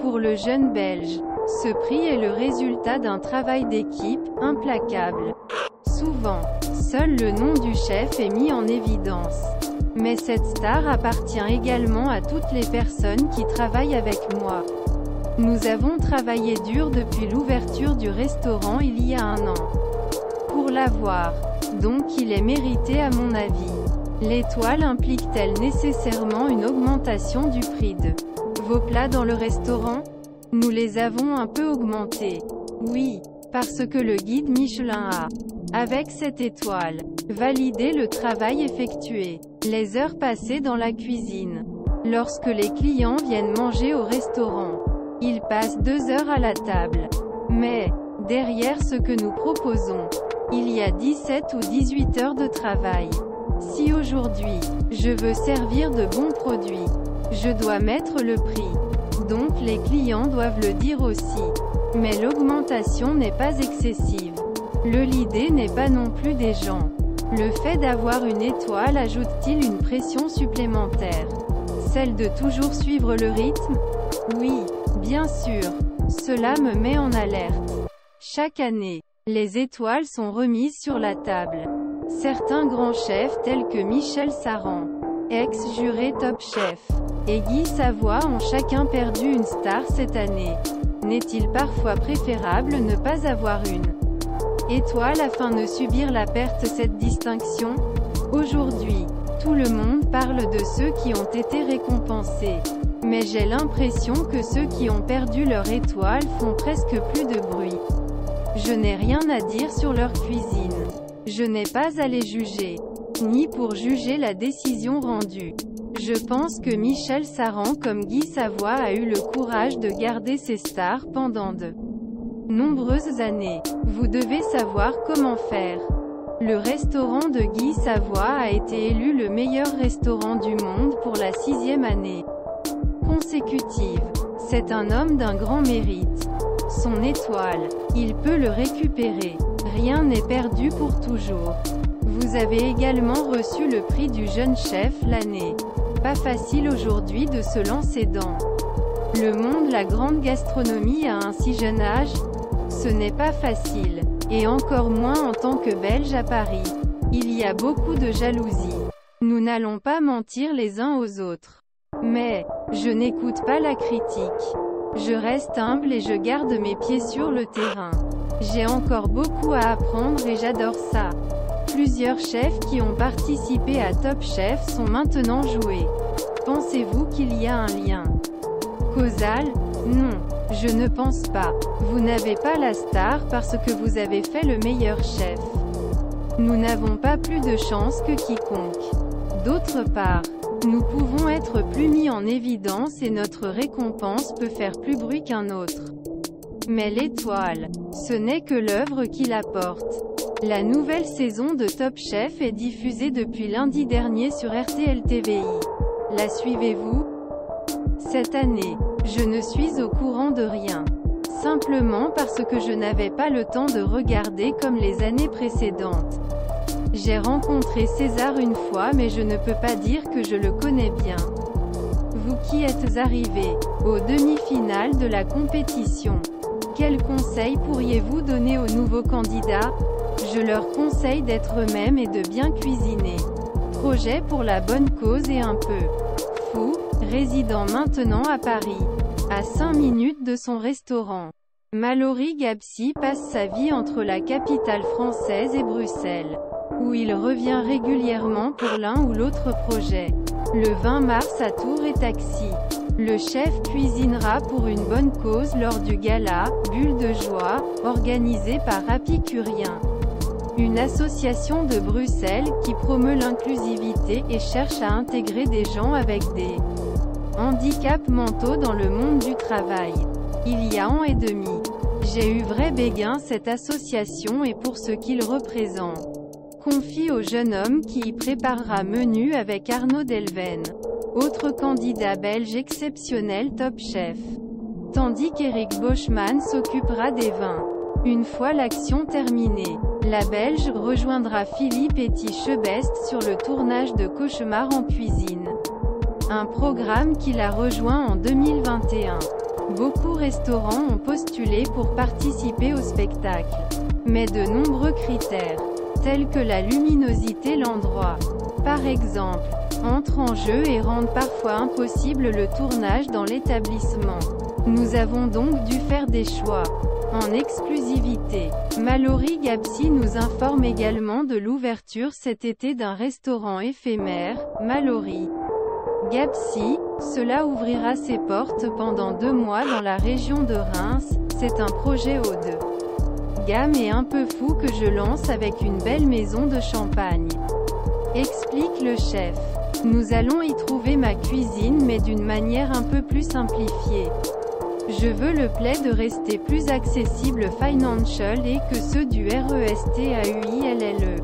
Pour le jeune Belge, ce prix est le résultat d'un travail d'équipe, implacable. Souvent, seul le nom du chef est mis en évidence. Mais cette star appartient également à toutes les personnes qui travaillent avec moi. Nous avons travaillé dur depuis l'ouverture du restaurant il y a 1 an. Pour l'avoir. Donc il est mérité à mon avis. L'étoile implique-t-elle nécessairement une augmentation du prix de vos plats dans le restaurant? Nous les avons un peu augmentés. Oui, parce que le guide Michelin a, avec cette étoile, validé le travail effectué, les heures passées dans la cuisine. Lorsque les clients viennent manger au restaurant, ils passent 2 heures à la table. Mais, derrière ce que nous proposons, il y a 17 ou 18 heures de travail. Si aujourd'hui, je veux servir de bons produits, je dois mettre le prix. Donc les clients doivent le dire aussi. Mais l'augmentation n'est pas excessive. L'idée n'est pas non plus des gens. Le fait d'avoir une étoile ajoute-t-il une pression supplémentaire? Celle de toujours suivre le rythme? Oui, bien sûr. Cela me met en alerte. Chaque année, les étoiles sont remises sur la table. Certains grands chefs tels que Michel Saran, ex-juré Top Chef, et Guy Savoy ont chacun perdu une star cette année. N'est-il parfois préférable ne pas avoir une étoile afin de subir la perte cette distinction? Aujourd'hui, tout le monde parle de ceux qui ont été récompensés. Mais j'ai l'impression que ceux qui ont perdu leur étoile font presque plus de bruit. Je n'ai rien à dire sur leur cuisine. Je n'ai pas à les juger, ni pour juger la décision rendue. Je pense que Michel Saran comme Guy Savoy a eu le courage de garder ses stars pendant de nombreuses années. Vous devez savoir comment faire. Le restaurant de Guy Savoy a été élu le meilleur restaurant du monde pour la 6e année consécutive. C'est un homme d'un grand mérite. Son étoile, il peut le récupérer. Rien n'est perdu pour toujours. Vous avez également reçu le prix du jeune chef l'année. Pas facile aujourd'hui de se lancer dans le monde la grande gastronomie à un si jeune âge. Ce n'est pas facile. Et encore moins en tant que Belge à Paris. Il y a beaucoup de jalousie. Nous n'allons pas mentir les uns aux autres. Mais, je n'écoute pas la critique. Je reste humble et je garde mes pieds sur le terrain. J'ai encore beaucoup à apprendre et j'adore ça. Plusieurs chefs qui ont participé à Top Chef sont maintenant joués. Pensez-vous qu'il y a un lien causal? Non, je ne pense pas. Vous n'avez pas la star parce que vous avez fait le meilleur chef. Nous n'avons pas plus de chance que quiconque. D'autre part, nous pouvons être plus mis en évidence et notre récompense peut faire plus bruit qu'un autre. Mais l'étoile, ce n'est que l'œuvre qui l'apporte. La nouvelle saison de Top Chef est diffusée depuis lundi dernier sur RTL TVI. La suivez-vous? Cette année, je ne suis au courant de rien. Simplement parce que je n'avais pas le temps de regarder comme les années précédentes. J'ai rencontré César une fois mais je ne peux pas dire que je le connais bien. Vous qui êtes arrivés aux demi-finales de la compétition, quels conseils pourriez-vous donner aux nouveaux candidats? Je leur conseille d'être eux-mêmes et de bien cuisiner. Projet pour la bonne cause et un peu fou, résidant maintenant à Paris, à 5 minutes de son restaurant. Mallory Gapsi passe sa vie entre la capitale française et Bruxelles, où il revient régulièrement pour l'un ou l'autre projet. Le 20 mars à Tours et Taxi. Le chef cuisinera pour une bonne cause lors du gala « Bulle de joie » organisé par Apicurien, une association de Bruxelles qui promeut l'inclusivité et cherche à intégrer des gens avec des handicaps mentaux dans le monde du travail. Il y a 1 an et demi, j'ai eu vrai béguin cette association et pour ce qu'il représente. Confie au jeune homme qui y préparera menu avec Arnaud Delven, autre candidat belge exceptionnel Top Chef. Tandis qu'Éric Boschman s'occupera des vins. Une fois l'action terminée, la Belge rejoindra Philippe Etty-Chebest sur le tournage de Cauchemar en cuisine. Un programme qu'il a rejoint en 2021. Beaucoup de restaurants ont postulé pour participer au spectacle. Mais de nombreux critères, tels que la luminosité l'endroit, par exemple, entrent en jeu et rendent parfois impossible le tournage dans l'établissement. Nous avons donc dû faire des choix. En exclusivité, Mallory Gapsi nous informe également de l'ouverture cet été d'un restaurant éphémère, Mallory Gapsi. Cela ouvrira ses portes pendant 2 mois dans la région de Reims. C'est un projet haut de gamme et un peu fou que je lance avec une belle maison de champagne, explique le chef. Nous allons y trouver ma cuisine mais d'une manière un peu plus simplifiée. Je veux le play de rester plus accessible financial et que ceux du RESTAUILLE.